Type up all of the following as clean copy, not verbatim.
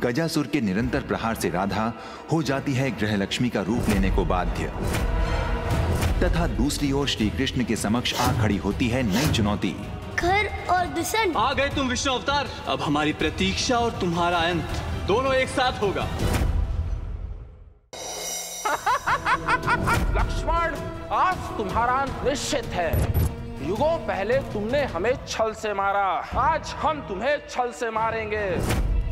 गजासुर के निरंतर प्रहार से राधा हो जाती है गृहलक्ष्मी का रूप लेने को बाध्य, तथा दूसरी ओर श्री कृष्ण के समक्ष आ खड़ी होती है नई चुनौती। खर और दुष्ण, आ गए तुम विष्णु अवतार। अब हमारी प्रतीक्षा और तुम्हारा अंत दोनों एक साथ होगा। लक्ष्मण, आज तुम्हारा अंत निश्चित है। युगों पहले तुमने हमें छल से मारा, आज हम तुम्हें छल से मारेंगे।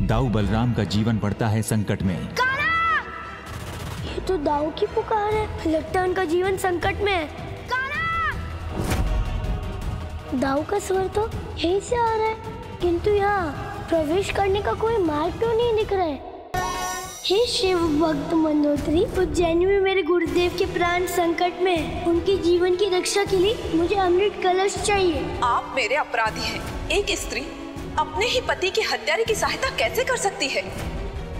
दाऊ बलराम का जीवन पड़ता है संकट में। ये तो दाऊ की पुकार है, लगता है उनका जीवन संकट में है। दाऊ का स्वर तो यहीं से आ रहा है, किंतु यहाँ प्रवेश करने का कोई मार्ग क्यों नहीं दिख रहा है? हे शिव भक्त मंदोदरी, उज्जैन में मेरे गुरुदेव के प्राण संकट में हैं। उनके जीवन की रक्षा के लिए मुझे अमृत कलश चाहिए। आप मेरे अपराधी हैं। एक स्त्री अपने ही पति की हत्यारे की सहायता कैसे कर सकती है?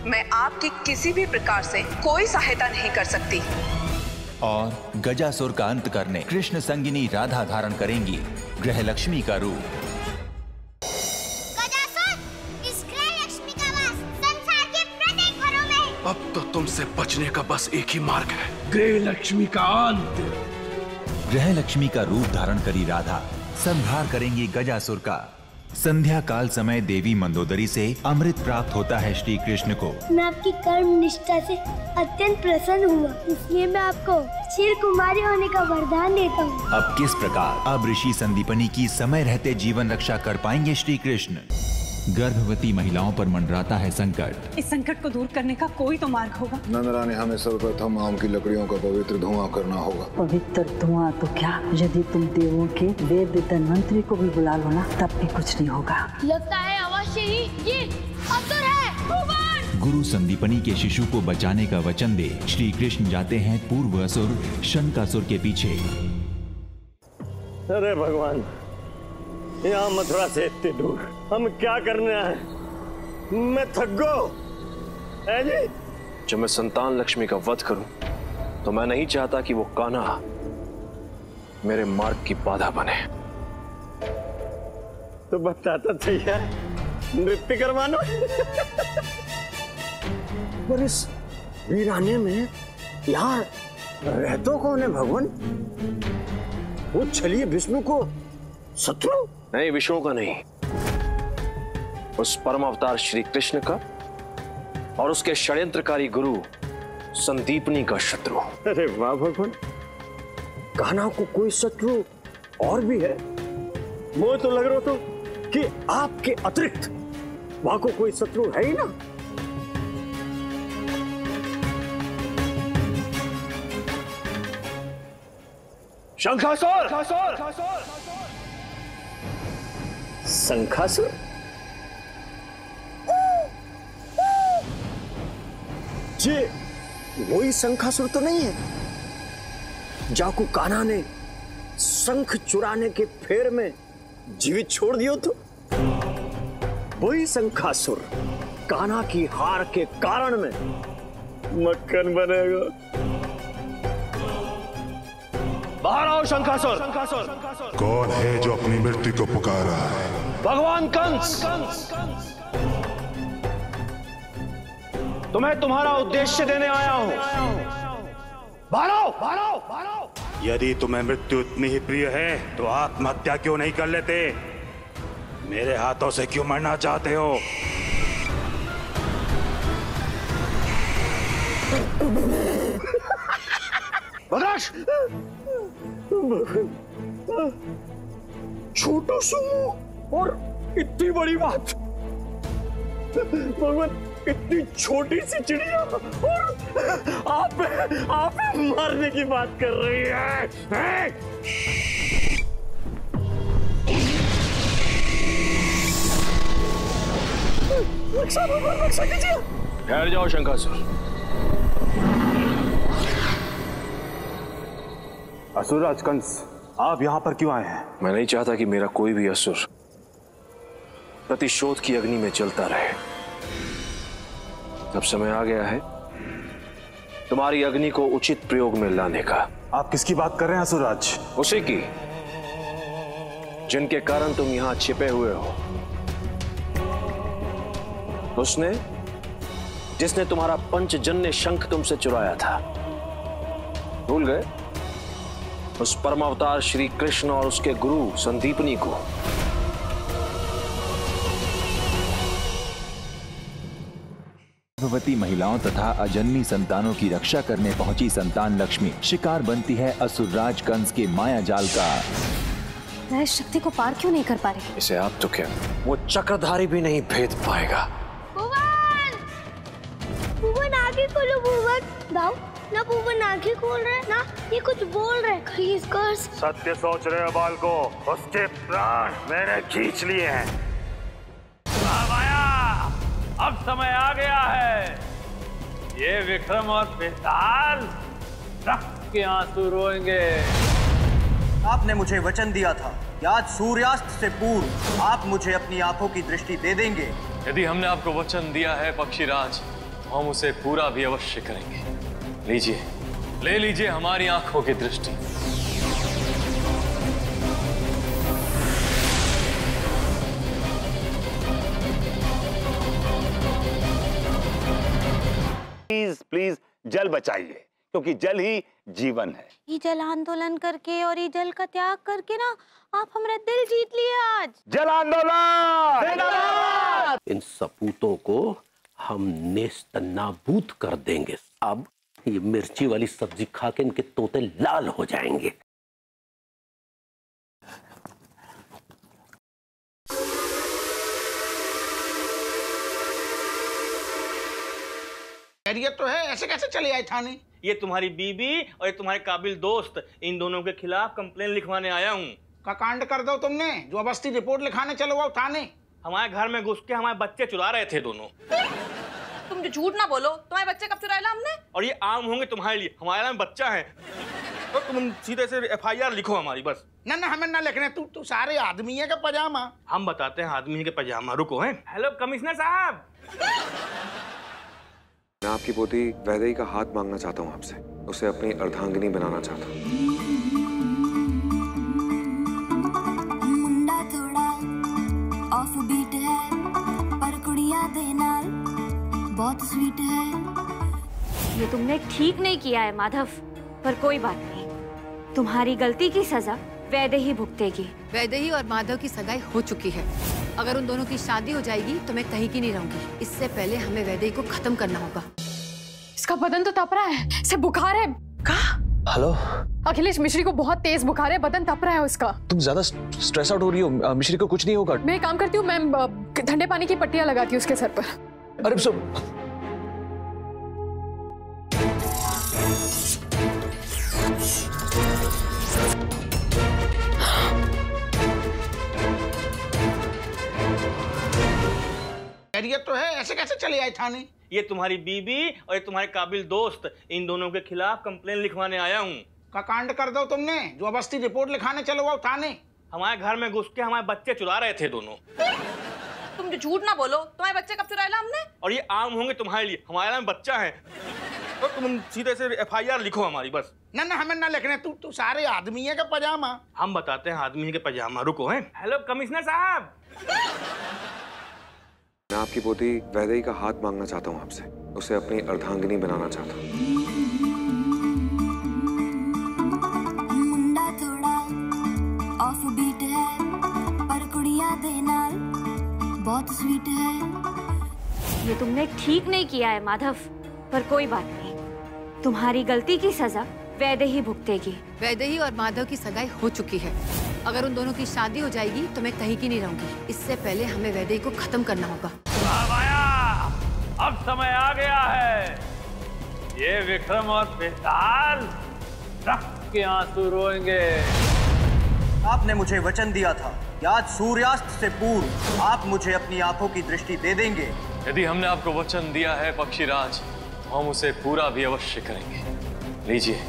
मैं आपकी किसी भी प्रकार से कोई सहायता नहीं कर सकती। और गजासुर का अंत करने कृष्ण संगिनी राधा धारण करेंगी गृहलक्ष्मी का रूप। अब तो तुमसे बचने का बस एक ही मार्ग है, गृहलक्ष्मी का अंत। गृहलक्ष्मी का रूप धारण करी राधा संहार करेंगी गजासुर का। संध्या काल समय देवी मंदोदरी से अमृत प्राप्त होता है श्री कृष्ण को। मैं आपकी कर्म निष्ठा से अत्यंत प्रसन्न हुआ, इसलिए मैं आपको क्षीर कुमारी होने का वरदान देता हूँ। अब किस प्रकार अब ऋषि संदीपनी की समय रहते जीवन रक्षा कर पाएंगे श्री कृष्ण? गर्भवती महिलाओं पर मंडराता है संकट। इस संकट को दूर करने का कोई तो मार्ग होगा। नंदरानी, हमें सर्वप्रथम आम की लकड़ियों का पवित्र धुआं करना होगा। पवित्र धुआं तो क्या, यदि तुम देवों के वेद धन्वंतरी को भी बुला लो ना, तब भी कुछ नहीं होगा। लगता है अवश्य ही ये असुर है। भगवान! गुरु संदीपनी के शिशु को बचाने का वचन दे श्री कृष्ण जाते हैं पूर्व असुर शनकासुर के पीछे। अरे भगवान, यहाँ मथुरा से इतनी दूर हम क्या करने आए? मैं थक गया जी। जब मैं संतान लक्ष्मी का वध करूं, तो मैं नहीं चाहता कि वो कान्हा मेरे मार्ग की बाधा बने। तो बताता था यार, नृत्य करवाना। पर इस वीराने में यहाँ रहतो कौन है भगवान? वो छलिए विष्णु को शत्रु? नहीं, विष्णु का नहीं, उस परम अवतार श्री कृष्ण का और उसके षड्यंत्रकारी गुरु संदीपनी का शत्रु। अरे वाह भगवान, कान्हा को कोई शत्रु और भी है? मुझे तो लग रहा था कि आपके अतिरिक्त वहां को कोई शत्रु है ही ना। शंखासुर! शंखासुर? ये वही शंखासुर तो नहीं है जाकू कान्हा ने शंख चुराने के फेर में जीवित छोड़ दियो? तो वही शंखासुर कान्हा की हार के कारण में मक्खन बनेगा। बाहर आओ शंखासुर! कौन है जो अपनी मृत्यु को पुकार रहा है? भगवान कंस! तुम्हें तुम्हारा उद्देश्य देने आया हूं। बाहर आओ! यदि तुम्हें मृत्यु इतनी ही प्रिय है तो आत्महत्या क्यों नहीं कर लेते? मेरे हाथों से क्यों मरना चाहते हो? बदराश! छोटू सुमो और इतनी बड़ी बात। भगवान, इतनी छोटी सी चिड़िया और आप मारने की बात कर रही है? रक्षा कीजिए। ठहर जाओ शंखासुर। असुरराज कंस, आप यहाँ पर क्यों आए हैं? मैं नहीं चाहता कि मेरा कोई भी असुर प्रतिशोध की अग्नि में जलता रहे। अब समय आ गया है तुम्हारी अग्नि को उचित प्रयोग में लाने का। आप किसकी बात कर रहे हैं असुरराज? उसी की जिनके कारण तुम यहां छिपे हुए हो। उसने जिसने तुम्हारा पंचजन्य शंख तुमसे चुराया था। भूल गए उस परमावतार श्री कृष्ण और उसके गुरु संदीपनी को? गर्भवती महिलाओं तथा अजन्मी संतानों की रक्षा करने पहुंची संतान लक्ष्मी शिकार बनती है असुरराज कंस के माया जाल का। मैं इस शक्ति को पार क्यों नहीं कर पा रही? इसे आप तो क्या, वो चक्रधारी भी नहीं भेद पाएगा। भुवन आगे खोलो भुवन। दाऊ ना भुवन आगे खोल रहे ना ये कुछ बोल रहे। प्लीज कर। सत्य सोच रहे हो बाल को, उसके प्राण मैंने खींच लिए हैं। अब समय आ गया है। ये विक्रम और बेताल रक्त के आंसू रोएंगे। आपने मुझे वचन दिया था कि आज सूर्यास्त से पूर्व आप मुझे अपनी आंखों की दृष्टि दे देंगे। यदि हमने आपको वचन दिया है पक्षीराज, तो हम उसे पूरा भी अवश्य करेंगे। लीजिए, ले लीजिए हमारी आंखों की दृष्टि। प्लीज प्लीज जल बचाइए, क्योंकि जल ही जीवन है। ये जल आंदोलन करके और ये जल का त्याग करके ना आप हमारा दिल जीत लिए आज। जल आंदोलन! इन सपूतों को हम नेस्तनाबूद कर देंगे। अब ये मिर्ची वाली सब्जी खा के इनके तोते लाल हो जाएंगे। खैरियत तो है, ऐसे कैसे चले आए थाने? ये तुम्हारी बीबी और ये तुम्हारे काबिल दोस्त, इन दोनों के खिलाफ कंप्लेन लिखवाने आया हूँ। का कांड कर दो तुमने जो अवस्थी रिपोर्ट लिखाने चलो आओ थाने। हमारे घर में घुस के हमारे बच्चे चुरा रहे थे दोनों। तुम जो झूठ ना बोलो, तुम्हारे बच्चे कब चुराए हमने? और ये आम होंगे तुम्हारे लिए, हमारे में बच्चा है। तो तुम सीधे से FIR लिखो हमारी बस। ना ना हमें ना लिखने, तू सारे आदमी है का पजामा। हम बताते हैं आदमी है के पजामा। रुको है। हेलो कमिश्नर साहब। मैं आपकी पोती वैदेही का हाथ मांगना चाहता हूँ आपसे, उसे अपनी अर्धांगिनी बनाना चाहता हूँ। मुंडा थोड़ा ऑफ बीट है पर कुड़िया देना बहुत स्वीट है। ये तुमने ठीक नहीं किया है माधव, पर कोई बात नहीं, तुम्हारी गलती की सजा वैदेही भुगतेगी। वैदेही और माधव की सगाई हो चुकी है। अगर उन दोनों की शादी हो जाएगी तो मैं कहीं की नहीं रहूंगी। इससे पहले हमें वैदेही को खत्म करना होगा। इसका बदन तो तप रहा है, इसे बुखार है। हेलो अखिलेश, मिश्री को बहुत तेज बुखार है, बदन तप रहा है उसका। तुम ज्यादा स्ट्रेस आउट हो रही हो, मिश्री को कुछ नहीं होगा। मैं एक काम करती हूँ, मैं ठंडे पानी की पट्टियां लगाती हूँ उसके सर पर। अरे खैरियत तो है, ऐसे कैसे चले आए थाने? ये तुम्हारी बीबी और ये तुम्हारे काबिल दोस्त, इन दोनों के खिलाफ कंप्लेन लिखवाने आया हूँ। का कांड कर दो तुमने जो अवस्थी रिपोर्ट लिखाने चलो आओ थाने। हमारे घर में घुस के हमारे बच्चे चुरा रहे थे दोनों। तुम जो झूठ ना बोलो, तुम्हारे बच्चे कब चुराए हमने? और ये आम होंगे तुम्हारे लिए, हमारे में बच्चा है। तो तुम सीधे से FIR लिखो हमारी बस। ना ना हमें ना लिखने, तू सारे आदमी है का पजामा। हम बताते हैं आदमी है के पजामा। रुको है। हेलो कमिश्नर साहब। मैं आपकी पोती वैदेही का हाथ मांगना चाहता हूँ आपसे, उसे अपनी अर्धांगिनी बनाना चाहता हूँ। मुंडा थोड़ा ऑफ बीट है पर कुड़िया देना बहुत स्वीट है। ये तुमने ठीक नहीं किया है माधव, पर कोई बात नहीं, तुम्हारी गलती की सजा वैदेही भुगतेगी। वैदेही और माधव की सगाई हो चुकी है। अगर उन दोनों की शादी हो जाएगी तो मैं कहीं की नहीं रहूंगी। इससे पहले हमें वैदेही को खत्म करना होगा। अब समय आ गया है। ये विक्रम और बेताल रक्त के आंसू रोएंगे। आपने मुझे वचन दिया था कि आज सूर्यास्त से पूर्व आप मुझे अपनी आंखों की दृष्टि दे देंगे। यदि हमने आपको वचन दिया है पक्षीराज, तो हम उसे पूरा भी अवश्य करेंगे। लीजिए,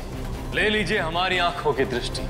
ले लीजिए हमारी आंखों की दृष्टि।